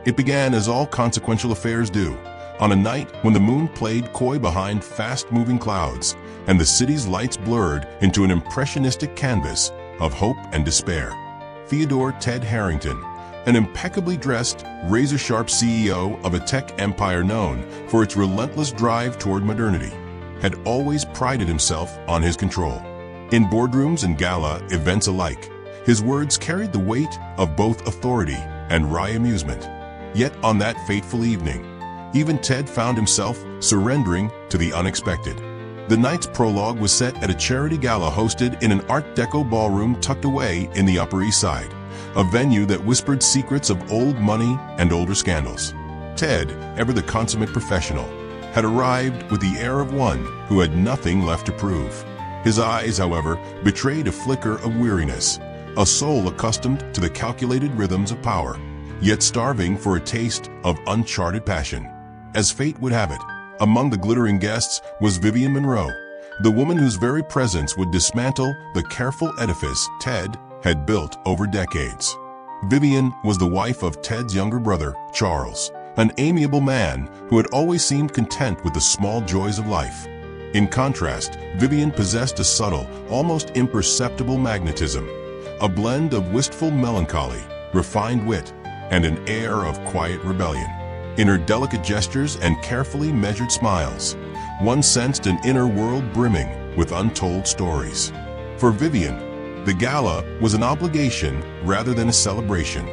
It began as all consequential affairs do, on a night when the moon played coy behind fast-moving clouds, and the city's lights blurred into an impressionistic canvas of hope and despair. Theodore Ted Harrington, an impeccably dressed, razor-sharp CEO of a tech empire known for its relentless drive toward modernity, had always prided himself on his control. In boardrooms and gala events alike, his words carried the weight of both authority and wry amusement. Yet on that fateful evening, even Ted found himself surrendering to the unexpected. The night's prologue was set at a charity gala hosted in an Art Deco ballroom tucked away in the Upper East Side, a venue that whispered secrets of old money and older scandals. Ted, ever the consummate professional, had arrived with the air of one who had nothing left to prove. His eyes, however, betrayed a flicker of weariness, a soul accustomed to the calculated rhythms of power, yet starving for a taste of uncharted passion. As fate would have it, among the glittering guests was Vivian Monroe, the woman whose very presence would dismantle the careful edifice Ted had built over decades. Vivian was the wife of Ted's younger brother, Charles, an amiable man who had always seemed content with the small joys of life. In contrast, Vivian possessed a subtle, almost imperceptible magnetism, a blend of wistful melancholy, refined wit, and an air of quiet rebellion. In her delicate gestures and carefully measured smiles, one sensed an inner world brimming with untold stories. For Vivian, the gala was an obligation rather than a celebration.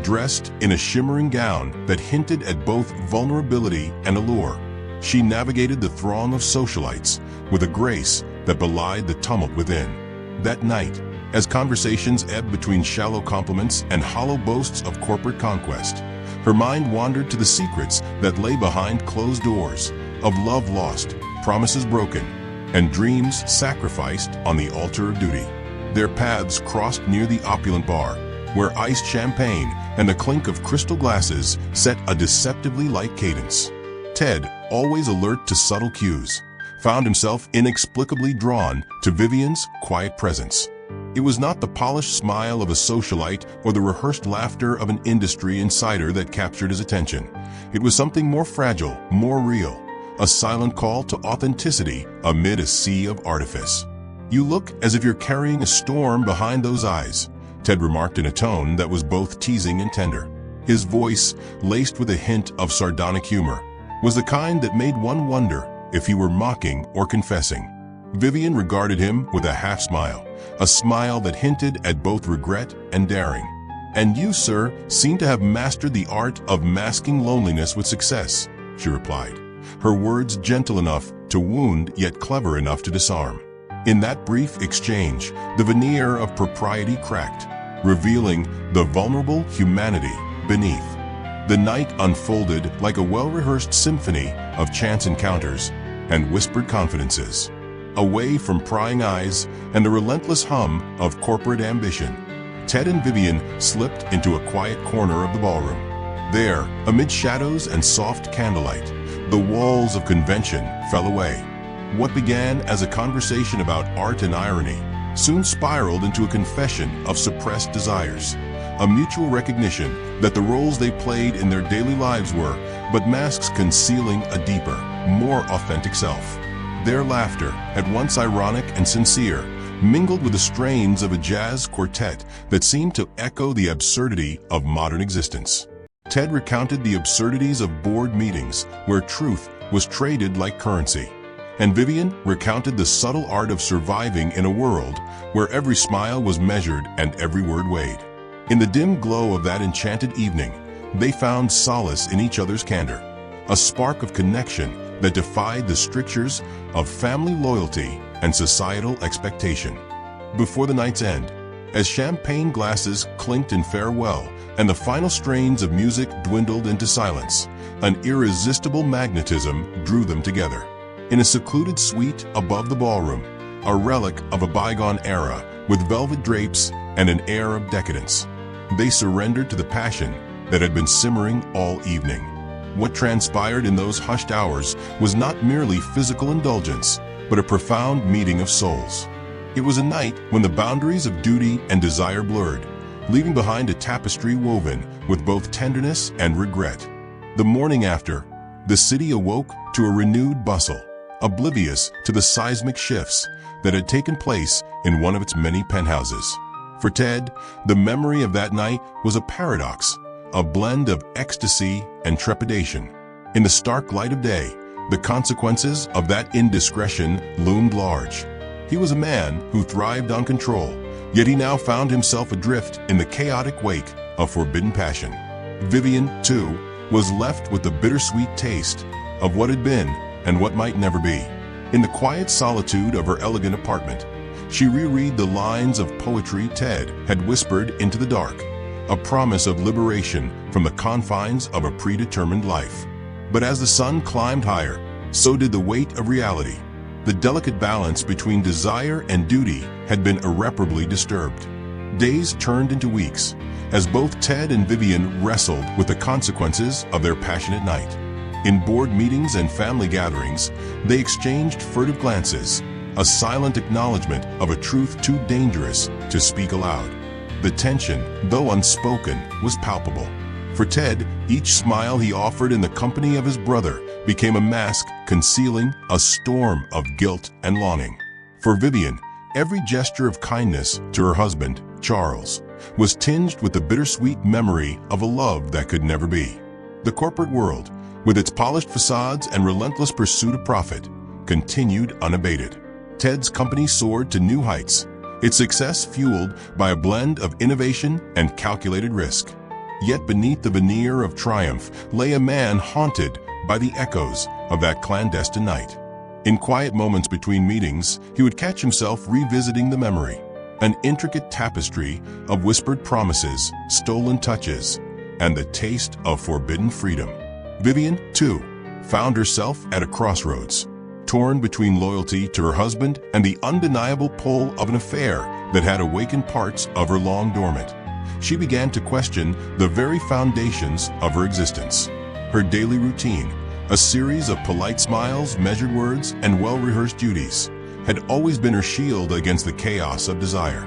Dressed in a shimmering gown that hinted at both vulnerability and allure, she navigated the throng of socialites with a grace that belied the tumult within. That night, as conversations ebbed between shallow compliments and hollow boasts of corporate conquest, her mind wandered to the secrets that lay behind closed doors, of love lost, promises broken, and dreams sacrificed on the altar of duty. Their paths crossed near the opulent bar, where iced champagne and the clink of crystal glasses set a deceptively light cadence. Ted, always alert to subtle cues, found himself inexplicably drawn to Vivian's quiet presence. It was not the polished smile of a socialite or the rehearsed laughter of an industry insider that captured his attention. It was something more fragile, more real, a silent call to authenticity amid a sea of artifice. "You look as if you're carrying a storm behind those eyes," Ted remarked in a tone that was both teasing and tender. His voice, laced with a hint of sardonic humor, was the kind that made one wonder if he were mocking or confessing. Vivian regarded him with a half-smile, a smile that hinted at both regret and daring. "And you, sir, seem to have mastered the art of masking loneliness with success," she replied, her words gentle enough to wound yet clever enough to disarm. In that brief exchange, the veneer of propriety cracked, revealing the vulnerable humanity beneath. The night unfolded like a well-rehearsed symphony of chance encounters and whispered confidences. Away from prying eyes and the relentless hum of corporate ambition, Ted and Vivian slipped into a quiet corner of the ballroom. There, amid shadows and soft candlelight, the walls of convention fell away. What began as a conversation about art and irony soon spiraled into a confession of suppressed desires, a mutual recognition that the roles they played in their daily lives were but masks concealing a deeper, more authentic self. Their laughter, at once ironic and sincere, mingled with the strains of a jazz quartet that seemed to echo the absurdity of modern existence. Ted recounted the absurdities of board meetings where truth was traded like currency, and Vivian recounted the subtle art of surviving in a world where every smile was measured and every word weighed. In the dim glow of that enchanted evening, they found solace in each other's candor, a spark of connection that defied the strictures of family loyalty and societal expectation. Before the night's end, as champagne glasses clinked in farewell and the final strains of music dwindled into silence, an irresistible magnetism drew them together. In a secluded suite above the ballroom, a relic of a bygone era with velvet drapes and an air of decadence, they surrendered to the passion that had been simmering all evening. What transpired in those hushed hours was not merely physical indulgence, but a profound meeting of souls. It was a night when the boundaries of duty and desire blurred, leaving behind a tapestry woven with both tenderness and regret. The morning after, the city awoke to a renewed bustle, oblivious to the seismic shifts that had taken place in one of its many penthouses. For Ted, the memory of that night was a paradox, a blend of ecstasy and trepidation. In the stark light of day, the consequences of that indiscretion loomed large. He was a man who thrived on control, yet he now found himself adrift in the chaotic wake of forbidden passion. Vivian, too, was left with the bittersweet taste of what had been and what might never be. In the quiet solitude of her elegant apartment, she reread the lines of poetry Ted had whispered into the dark, a promise of liberation from the confines of a predetermined life. But as the sun climbed higher, so did the weight of reality. The delicate balance between desire and duty had been irreparably disturbed. Days turned into weeks, as both Ted and Vivian wrestled with the consequences of their passionate night. In board meetings and family gatherings, they exchanged furtive glances, a silent acknowledgement of a truth too dangerous to speak aloud. The tension, though unspoken, was palpable. For Ted, each smile he offered in the company of his brother became a mask concealing a storm of guilt and longing. For Vivian, every gesture of kindness to her husband, Charles, was tinged with the bittersweet memory of a love that could never be. The corporate world, with its polished facades and relentless pursuit of profit, continued unabated. Ted's company soared to new heights, its success fueled by a blend of innovation and calculated risk. Yet beneath the veneer of triumph lay a man haunted by the echoes of that clandestine night. In quiet moments between meetings, he would catch himself revisiting the memory, an intricate tapestry of whispered promises, stolen touches, and the taste of forbidden freedom. Vivian, too, found herself at a crossroads, torn between loyalty to her husband and the undeniable pull of an affair that had awakened parts of her long dormant. She began to question the very foundations of her existence. Her daily routine, a series of polite smiles, measured words, and well-rehearsed duties, had always been her shield against the chaos of desire.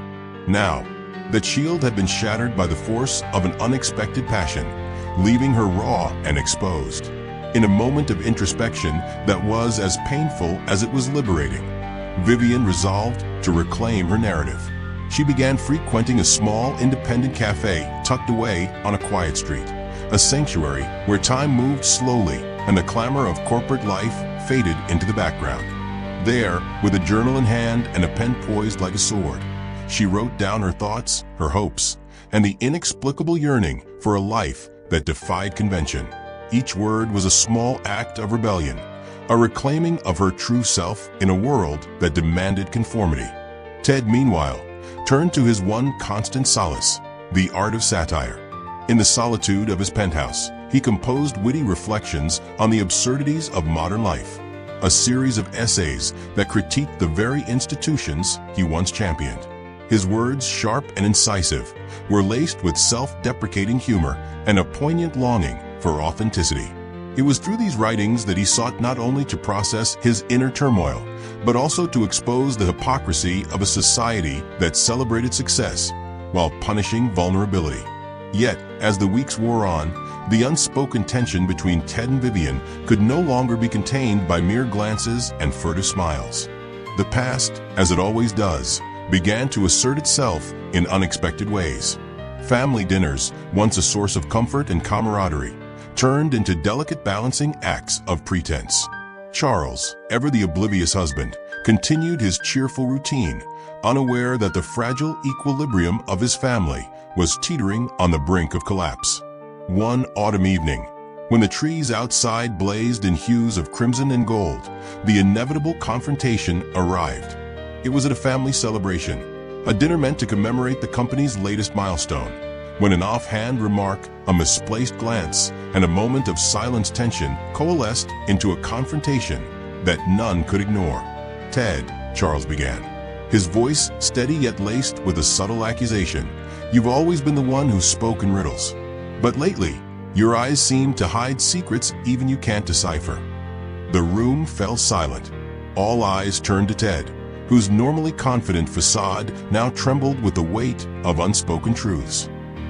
Now, that shield had been shattered by the force of an unexpected passion, leaving her raw and exposed. In a moment of introspection that was as painful as it was liberating, Vivian resolved to reclaim her narrative. She began frequenting a small, independent cafe tucked away on a quiet street, a sanctuary where time moved slowly and the clamor of corporate life faded into the background. There, with a journal in hand and a pen poised like a sword, she wrote down her thoughts, her hopes, and the inexplicable yearning for a life that defied convention. Each word was a small act of rebellion, a reclaiming of her true self in a world that demanded conformity. Ted, meanwhile, turned to his one constant solace, the art of satire. In the solitude of his penthouse, he composed witty reflections on the absurdities of modern life, a series of essays that critiqued the very institutions he once championed. His words, sharp and incisive, were laced with self-deprecating humor and a poignant longing for authenticity. It was through these writings that he sought not only to process his inner turmoil, but also to expose the hypocrisy of a society that celebrated success while punishing vulnerability. Yet, as the weeks wore on, the unspoken tension between Ted and Vivian could no longer be contained by mere glances and furtive smiles. The past, as it always does, began to assert itself in unexpected ways. Family dinners, once a source of comfort and camaraderie, turned into delicate balancing acts of pretense. Charles, ever the oblivious husband, continued his cheerful routine, unaware that the fragile equilibrium of his family was teetering on the brink of collapse. One autumn evening, when the trees outside blazed in hues of crimson and gold, the inevitable confrontation arrived. It was at a family celebration, a dinner meant to commemorate the company's latest milestone, when an offhand remark, a misplaced glance, and a moment of silenced tension coalesced into a confrontation that none could ignore. "Ted," Charles began, his voice steady yet laced with a subtle accusation, "you've always been the one who spoke in riddles. But lately, your eyes seem to hide secrets even you can't decipher." The room fell silent. All eyes turned to Ted, whose normally confident facade now trembled with the weight of unspoken truths.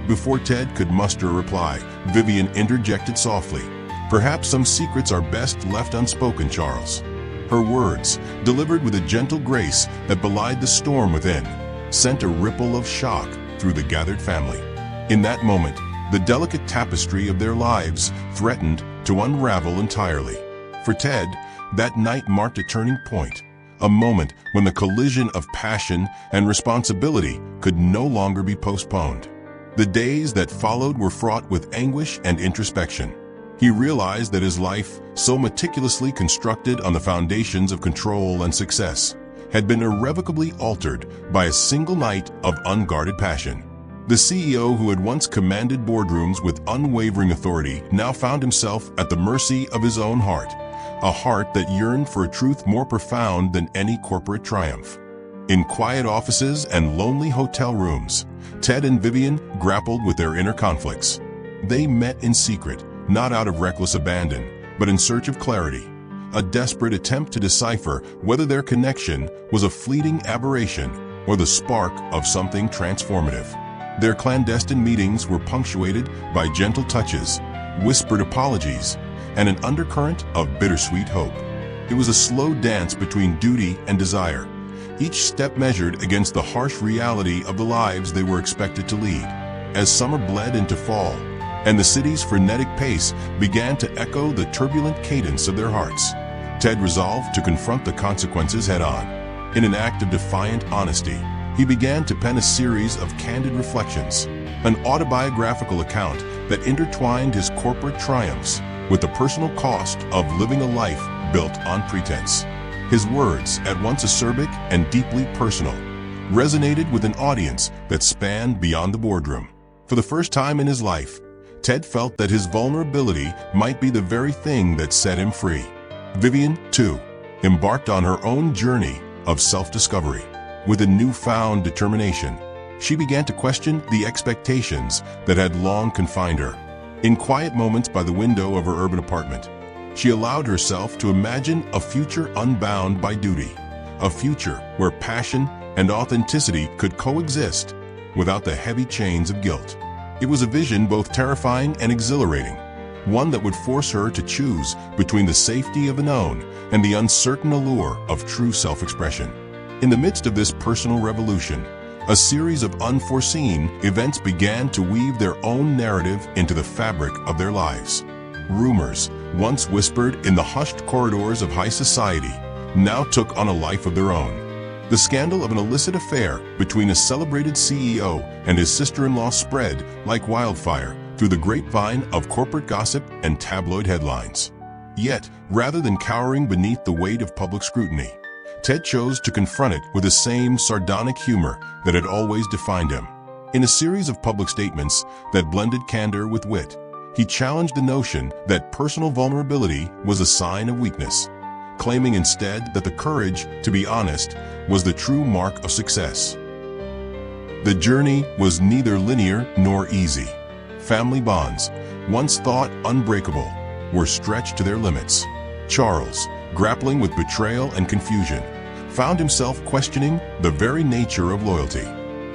Before Ted could muster a reply, Vivian interjected softly. "Perhaps some secrets are best left unspoken, Charles." Her words, delivered with a gentle grace that belied the storm within, sent a ripple of shock through the gathered family. In that moment, the delicate tapestry of their lives threatened to unravel entirely. For Ted, that night marked a turning point, a moment when the collision of passion and responsibility could no longer be postponed. The days that followed were fraught with anguish and introspection. He realized that his life, so meticulously constructed on the foundations of control and success, had been irrevocably altered by a single night of unguarded passion. The CEO who had once commanded boardrooms with unwavering authority now found himself at the mercy of his own heart, a heart that yearned for a truth more profound than any corporate triumph. In quiet offices and lonely hotel rooms, Ted and Vivian grappled with their inner conflicts. They met in secret, not out of reckless abandon, but in search of clarity, a desperate attempt to decipher whether their connection was a fleeting aberration or the spark of something transformative. Their clandestine meetings were punctuated by gentle touches, whispered apologies, and an undercurrent of bittersweet hope. It was a slow dance between duty and desire, each step measured against the harsh reality of the lives they were expected to lead. As summer bled into fall, and the city's frenetic pace began to echo the turbulent cadence of their hearts, Ted resolved to confront the consequences head-on. In an act of defiant honesty, he began to pen a series of candid reflections, an autobiographical account that intertwined his corporate triumphs with the personal cost of living a life built on pretense. His words, at once acerbic and deeply personal, resonated with an audience that spanned beyond the boardroom. For the first time in his life, Ted felt that his vulnerability might be the very thing that set him free. Vivian, too, embarked on her own journey of self-discovery. With a newfound determination, she began to question the expectations that had long confined her. In quiet moments by the window of her urban apartment, she allowed herself to imagine a future unbound by duty, a future where passion and authenticity could coexist without the heavy chains of guilt. It was a vision both terrifying and exhilarating, one that would force her to choose between the safety of the known and the uncertain allure of true self-expression. In the midst of this personal revolution, a series of unforeseen events began to weave their own narrative into the fabric of their lives. Rumors, once whispered in the hushed corridors of high society, now took on a life of their own. The scandal of an illicit affair between a celebrated CEO and his sister-in-law spread like wildfire through the grapevine of corporate gossip and tabloid headlines. Yet, rather than cowering beneath the weight of public scrutiny, Ted chose to confront it with the same sardonic humor that had always defined him. In a series of public statements that blended candor with wit, he challenged the notion that personal vulnerability was a sign of weakness, claiming instead that the courage to be honest was the true mark of success. The journey was neither linear nor easy. Family bonds, once thought unbreakable, were stretched to their limits. Charles, grappling with betrayal and confusion, found himself questioning the very nature of loyalty.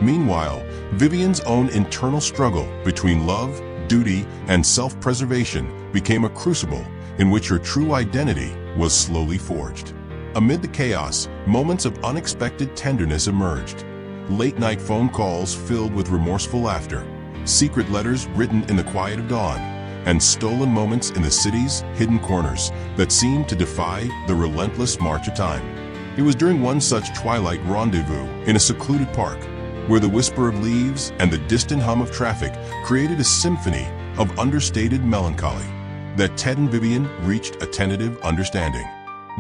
Meanwhile, Vivian's own internal struggle between love, duty, and self-preservation became a crucible in which her true identity was slowly forged. Amid the chaos, moments of unexpected tenderness emerged. Late-night phone calls filled with remorseful laughter, secret letters written in the quiet of dawn, and stolen moments in the city's hidden corners that seemed to defy the relentless march of time. It was during one such twilight rendezvous in a secluded park, where the whisper of leaves and the distant hum of traffic created a symphony of understated melancholy, that Ted and Vivian reached a tentative understanding.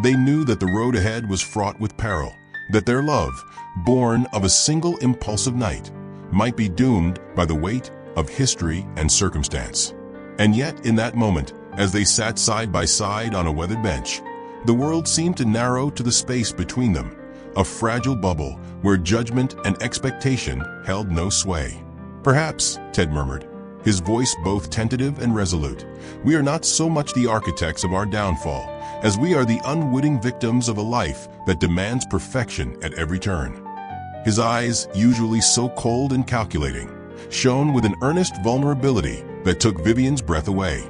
They knew that the road ahead was fraught with peril, that their love, born of a single impulsive night, might be doomed by the weight of history and circumstance. And yet, in that moment, as they sat side by side on a weathered bench, the world seemed to narrow to the space between them, a fragile bubble where judgment and expectation held no sway. "Perhaps," Ted murmured, his voice both tentative and resolute, "we are not so much the architects of our downfall as we are the unwitting victims of a life that demands perfection at every turn. His eyes, usually so cold and calculating, shone with an earnest vulnerability that took Vivian's breath away.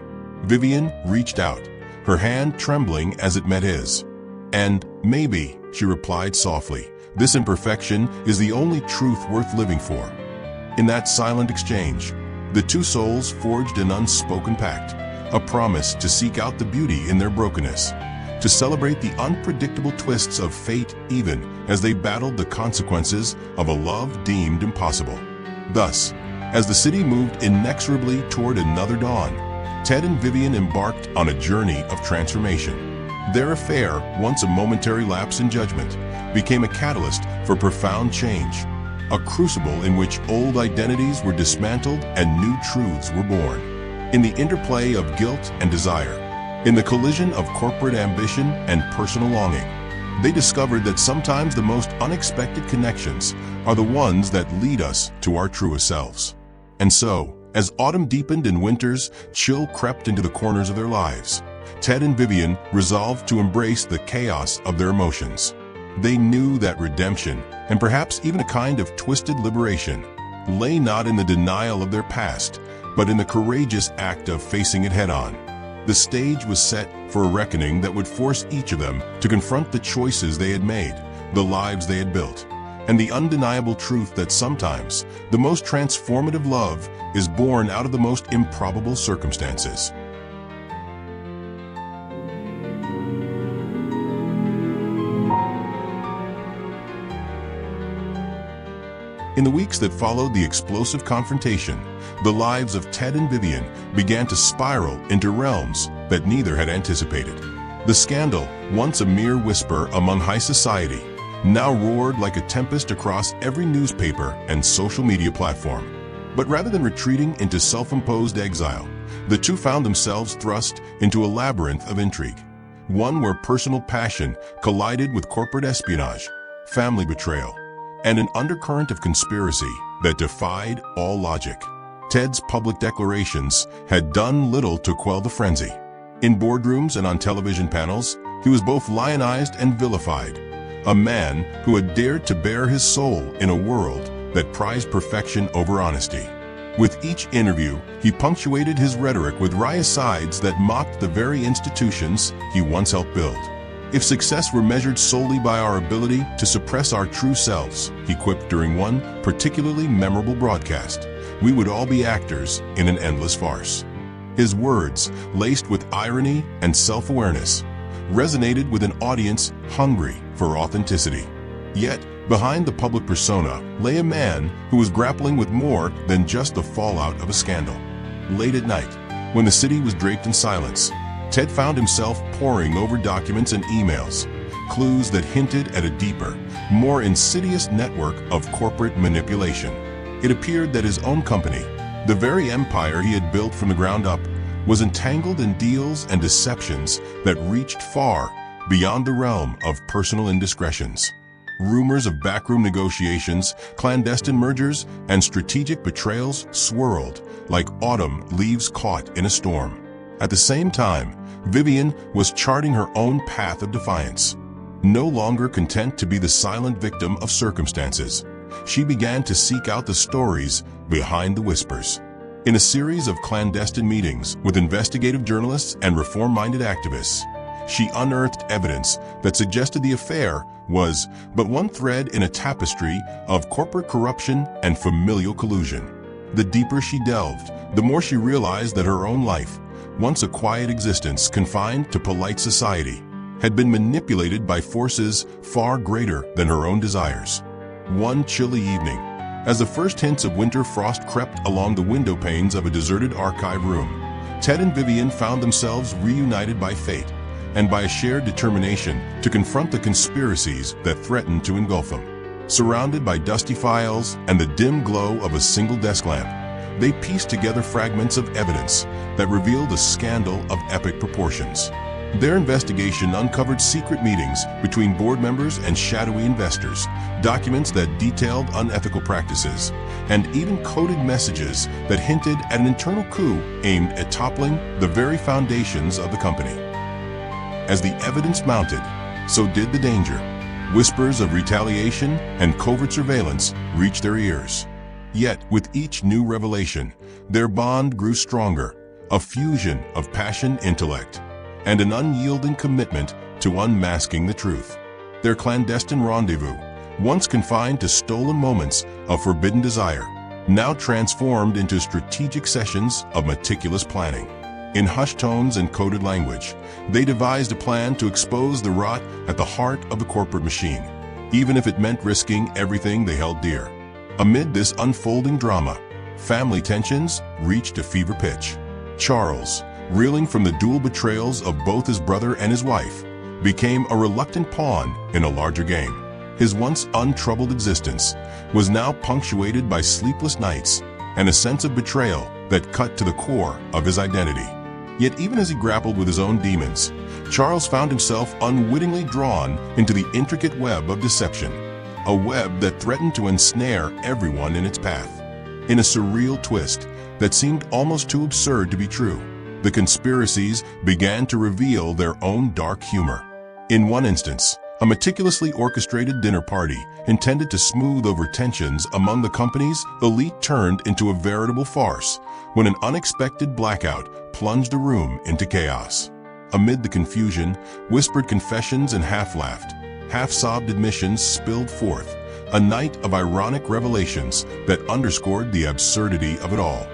Vivian reached out, her hand trembling as it met his. "And maybe," she replied softly, "this imperfection is the only truth worth living for." In that silent exchange, the two souls forged an unspoken pact, a promise to seek out the beauty in their brokenness, to celebrate the unpredictable twists of fate even as they battled the consequences of a love deemed impossible. Thus, as the city moved inexorably toward another dawn, Ted and Vivian embarked on a journey of transformation. Their affair, once a momentary lapse in judgment, became a catalyst for profound change, a crucible in which old identities were dismantled and new truths were born. In the interplay of guilt and desire, in the collision of corporate ambition and personal longing, they discovered that sometimes the most unexpected connections are the ones that lead us to our truest selves. And so, as autumn deepened and winter's chill crept into the corners of their lives, Ted and Vivian resolved to embrace the chaos of their emotions. They knew that redemption, and perhaps even a kind of twisted liberation, lay not in the denial of their past, but in the courageous act of facing it head-on. The stage was set for a reckoning that would force each of them to confront the choices they had made, the lives they had built, and the undeniable truth that sometimes the most transformative love is born out of the most improbable circumstances. In the weeks that followed the explosive confrontation, the lives of Ted and Vivian began to spiral into realms that neither had anticipated. The scandal, once a mere whisper among high society, now roared like a tempest across every newspaper and social media platform. But rather than retreating into self-imposed exile, the two found themselves thrust into a labyrinth of intrigue, one where personal passion collided with corporate espionage, family betrayal, and an undercurrent of conspiracy that defied all logic. Ted's public declarations had done little to quell the frenzy. In boardrooms and on television panels, he was both lionized and vilified, a man who had dared to bare his soul in a world that prized perfection over honesty. With each interview, he punctuated his rhetoric with wry asides that mocked the very institutions he once helped build. "If success were measured solely by our ability to suppress our true selves," he quipped during one particularly memorable broadcast, "we would all be actors in an endless farce." His words, laced with irony and self-awareness, resonated with an audience hungry for authenticity. Yet, behind the public persona lay a man who was grappling with more than just the fallout of a scandal. Late at night, when the city was draped in silence, Ted found himself poring over documents and emails, clues that hinted at a deeper, more insidious network of corporate manipulation. It appeared that his own company, the very empire he had built from the ground up, was entangled in deals and deceptions that reached far beyond the realm of personal indiscretions. Rumors of backroom negotiations, clandestine mergers, and strategic betrayals swirled like autumn leaves caught in a storm. At the same time, Vivian was charting her own path of defiance. No longer content to be the silent victim of circumstances, she began to seek out the stories behind the whispers. In a series of clandestine meetings with investigative journalists and reform-minded activists, she unearthed evidence that suggested the affair was but one thread in a tapestry of corporate corruption and familial collusion. The deeper she delved, the more she realized that her own life, once a quiet existence confined to polite society, had been manipulated by forces far greater than her own desires. One chilly evening, as the first hints of winter frost crept along the window panes of a deserted archive room, Ted and Vivian found themselves reunited by fate and by a shared determination to confront the conspiracies that threatened to engulf them. Surrounded by dusty files and the dim glow of a single desk lamp, they pieced together fragments of evidence that revealed a scandal of epic proportions. Their investigation uncovered secret meetings between board members and shadowy investors, documents that detailed unethical practices, and even coded messages that hinted at an internal coup aimed at toppling the very foundations of the company. As the evidence mounted, so did the danger. Whispers of retaliation and covert surveillance reached their ears. Yet, with each new revelation, their bond grew stronger, a fusion of passion, intellect, and an unyielding commitment to unmasking the truth. Their clandestine rendezvous, once confined to stolen moments of forbidden desire, now transformed into strategic sessions of meticulous planning. In hushed tones and coded language, they devised a plan to expose the rot at the heart of the corporate machine, even if it meant risking everything they held dear. Amid this unfolding drama, family tensions reached a fever pitch. Charles, reeling from the dual betrayals of both his brother and his wife, became a reluctant pawn in a larger game. His once untroubled existence was now punctuated by sleepless nights and a sense of betrayal that cut to the core of his identity. Yet even as he grappled with his own demons, Charles found himself unwittingly drawn into the intricate web of deception, a web that threatened to ensnare everyone in its path. In a surreal twist that seemed almost too absurd to be true, the conspiracies began to reveal their own dark humor. In one instance, a meticulously orchestrated dinner party intended to smooth over tensions among the company's elite turned into a veritable farce when an unexpected blackout plunged the room into chaos. Amid the confusion, whispered confessions and half-laughed, half-sobbed admissions spilled forth, a night of ironic revelations that underscored the absurdity of it all.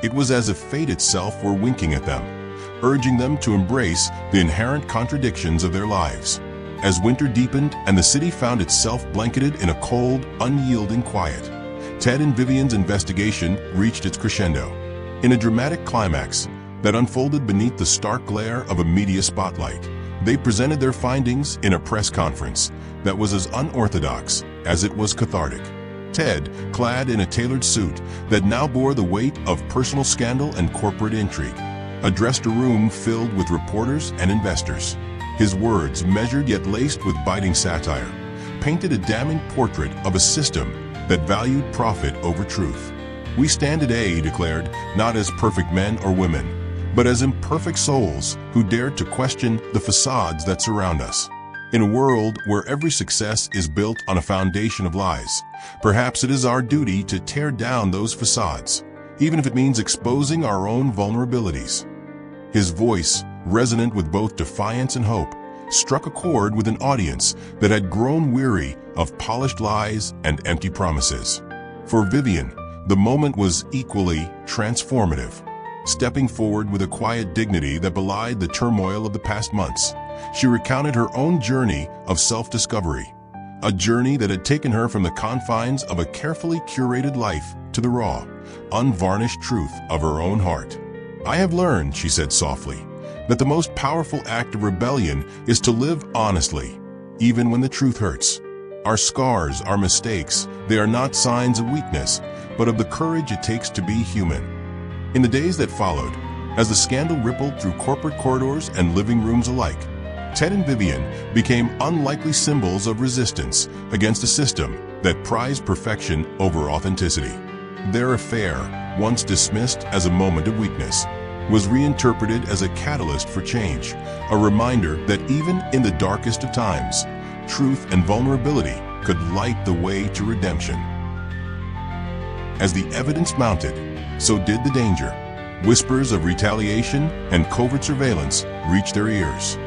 It was as if fate itself were winking at them, urging them to embrace the inherent contradictions of their lives. As winter deepened and the city found itself blanketed in a cold, unyielding quiet, Ted and Vivian's investigation reached its crescendo. In a dramatic climax that unfolded beneath the stark glare of a media spotlight, they presented their findings in a press conference that was as unorthodox as it was cathartic. Ted, clad in a tailored suit that now bore the weight of personal scandal and corporate intrigue, addressed a room filled with reporters and investors. His words, measured yet laced with biting satire, painted a damning portrait of a system that valued profit over truth. "We stand today," he declared, "not as perfect men or women, but as imperfect souls who dared to question the facades that surround us." In a world where every success is built on a foundation of lies, perhaps it is our duty to tear down those facades, even if it means exposing our own vulnerabilities. His voice, resonant with both defiance and hope, struck a chord with an audience that had grown weary of polished lies and empty promises. For Vivian, the moment was equally transformative. Stepping forward with a quiet dignity that belied the turmoil of the past months, she recounted her own journey of self-discovery, a journey that had taken her from the confines of a carefully curated life to the raw, unvarnished truth of her own heart. "I have learned," she said softly, "that the most powerful act of rebellion is to live honestly, even when the truth hurts. Our scars, our mistakes, they are not signs of weakness, but of the courage it takes to be human." In the days that followed, as the scandal rippled through corporate corridors and living rooms alike, Ted and Vivian became unlikely symbols of resistance against a system that prized perfection over authenticity. Their affair, once dismissed as a moment of weakness, was reinterpreted as a catalyst for change, a reminder that even in the darkest of times, truth and vulnerability could light the way to redemption. As the evidence mounted, so did the danger. Whispers of retaliation and covert surveillance reached their ears.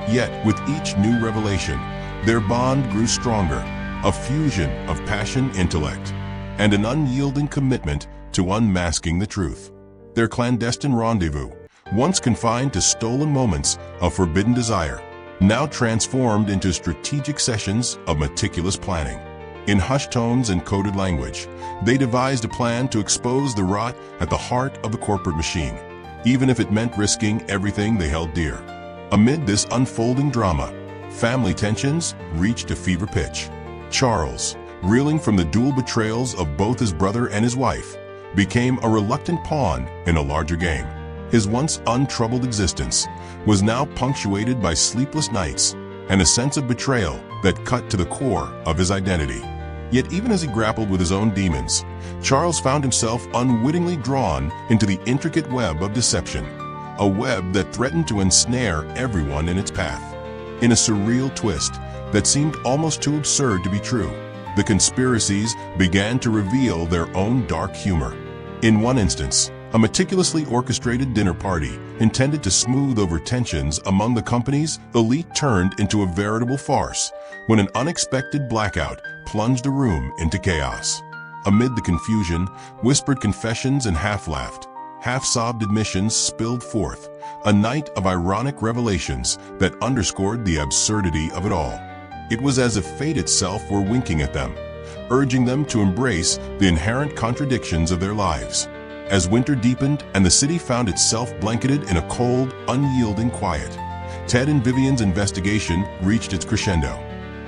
Yet, with each new revelation, their bond grew stronger, a fusion of passion, intellect, and an unyielding commitment to unmasking the truth. Their clandestine rendezvous, once confined to stolen moments of forbidden desire, now transformed into strategic sessions of meticulous planning. In hushed tones and coded language, they devised a plan to expose the rot at the heart of the corporate machine, even if it meant risking everything they held dear. Amid this unfolding drama, family tensions reached a fever pitch. Charles, reeling from the dual betrayals of both his brother and his wife, became a reluctant pawn in a larger game. His once untroubled existence was now punctuated by sleepless nights and a sense of betrayal that cut to the core of his identity. Yet even as he grappled with his own demons, Charles found himself unwittingly drawn into the intricate web of deception, a web that threatened to ensnare everyone in its path. In a surreal twist that seemed almost too absurd to be true, the conspiracies began to reveal their own dark humor. In one instance, a meticulously orchestrated dinner party intended to smooth over tensions among the company's elite turned into a veritable farce when an unexpected blackout plunged the room into chaos. Amid the confusion, whispered confessions and half-laughed, half-sobbed admissions spilled forth, a night of ironic revelations that underscored the absurdity of it all. It was as if fate itself were winking at them, urging them to embrace the inherent contradictions of their lives. As winter deepened and the city found itself blanketed in a cold, unyielding quiet, Ted and Vivian's investigation reached its crescendo.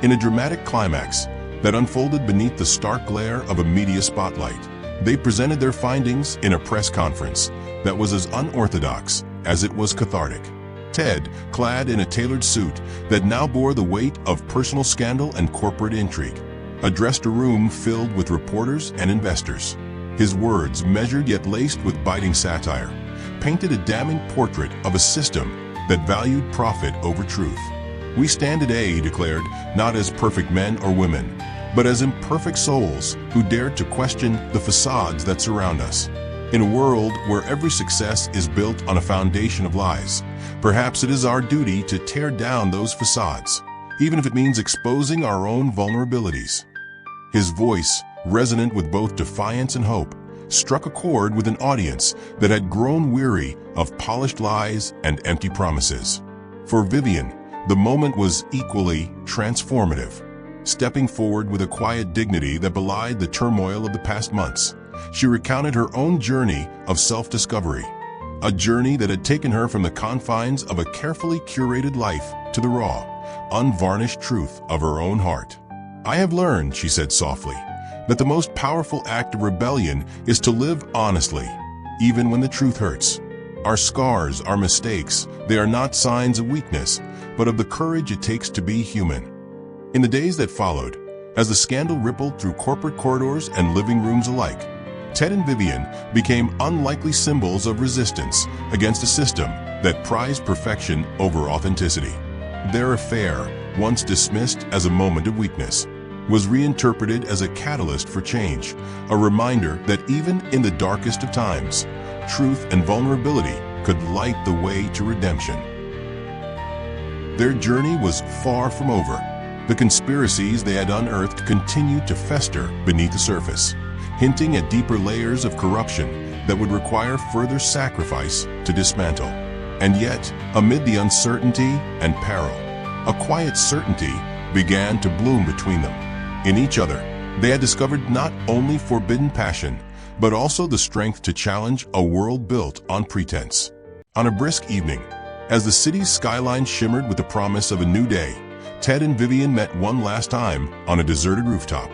In a dramatic climax that unfolded beneath the stark glare of a media spotlight, they presented their findings in a press conference that was as unorthodox as it was cathartic. Ted, clad in a tailored suit that now bore the weight of personal scandal and corporate intrigue, addressed a room filled with reporters and investors. His words, measured yet laced with biting satire, painted a damning portrait of a system that valued profit over truth. "We stand today," he declared, "not as perfect men or women, but as imperfect souls who dared to question the facades that surround us. In a world where every success is built on a foundation of lies, perhaps it is our duty to tear down those facades, even if it means exposing our own vulnerabilities." His voice, resonant with both defiance and hope, struck a chord with an audience that had grown weary of polished lies and empty promises. For Vivian, the moment was equally transformative. Stepping forward with a quiet dignity that belied the turmoil of the past months, she recounted her own journey of self-discovery, a journey that had taken her from the confines of a carefully curated life to the raw, unvarnished truth of her own heart. "I have learned," she said softly, "that the most powerful act of rebellion is to live honestly, even when the truth hurts. Our scars, our mistakes, they are not signs of weakness, but of the courage it takes to be human." In the days that followed, as the scandal rippled through corporate corridors and living rooms alike, Ted and Vivian became unlikely symbols of resistance against a system that prized perfection over authenticity. Their affair, once dismissed as a moment of weakness, was reinterpreted as a catalyst for change, a reminder that even in the darkest of times, truth and vulnerability could light the way to redemption. Their journey was far from over. The conspiracies they had unearthed continued to fester beneath the surface, hinting at deeper layers of corruption that would require further sacrifice to dismantle. And yet, amid the uncertainty and peril, a quiet certainty began to bloom between them. In each other, they had discovered not only forbidden passion, but also the strength to challenge a world built on pretense. On a brisk evening, as the city's skyline shimmered with the promise of a new day, Ted and Vivian met one last time on a deserted rooftop.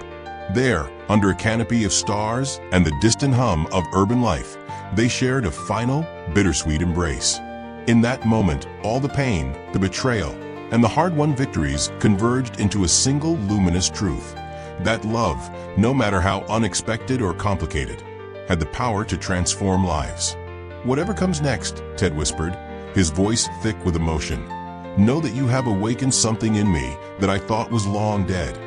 There, under a canopy of stars and the distant hum of urban life, they shared a final, bittersweet embrace. In that moment, all the pain, the betrayal, and the hard-won victories converged into a single luminous truth: that love, no matter how unexpected or complicated, had the power to transform lives. "Whatever comes next," Ted whispered, his voice thick with emotion, "know that you have awakened something in me that I thought was long dead."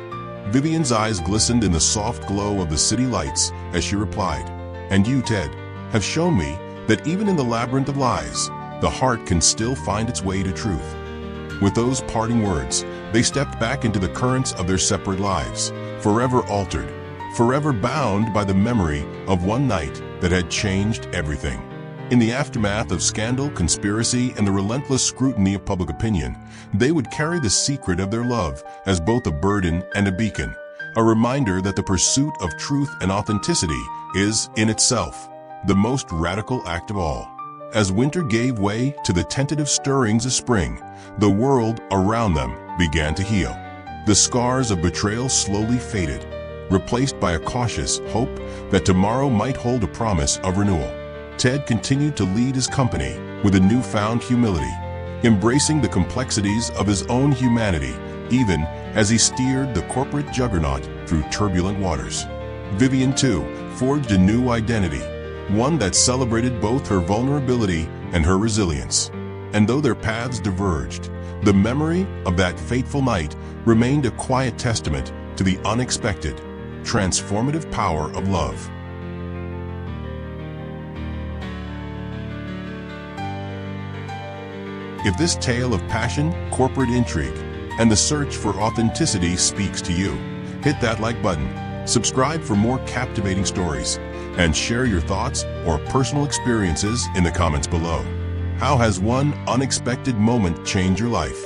Vivian's eyes glistened in the soft glow of the city lights as she replied, "And you, Ted, have shown me that even in the labyrinth of lies, the heart can still find its way to truth." With those parting words, they stepped back into the currents of their separate lives, forever altered, forever bound by the memory of one night that had changed everything. In the aftermath of scandal, conspiracy, and the relentless scrutiny of public opinion, they would carry the secret of their love as both a burden and a beacon, a reminder that the pursuit of truth and authenticity is, in itself, the most radical act of all. As winter gave way to the tentative stirrings of spring, the world around them began to heal. The scars of betrayal slowly faded, replaced by a cautious hope that tomorrow might hold a promise of renewal. Ted continued to lead his company with a newfound humility, embracing the complexities of his own humanity, even as he steered the corporate juggernaut through turbulent waters. Vivian, too, forged a new identity, one that celebrated both her vulnerability and her resilience. and though their paths diverged, the memory of that fateful night remained a quiet testament to the unexpected, transformative power of love. If this tale of passion, corporate intrigue, and the search for authenticity speaks to you, hit that like button, subscribe for more captivating stories, and share your thoughts or personal experiences in the comments below. How has one unexpected moment changed your life?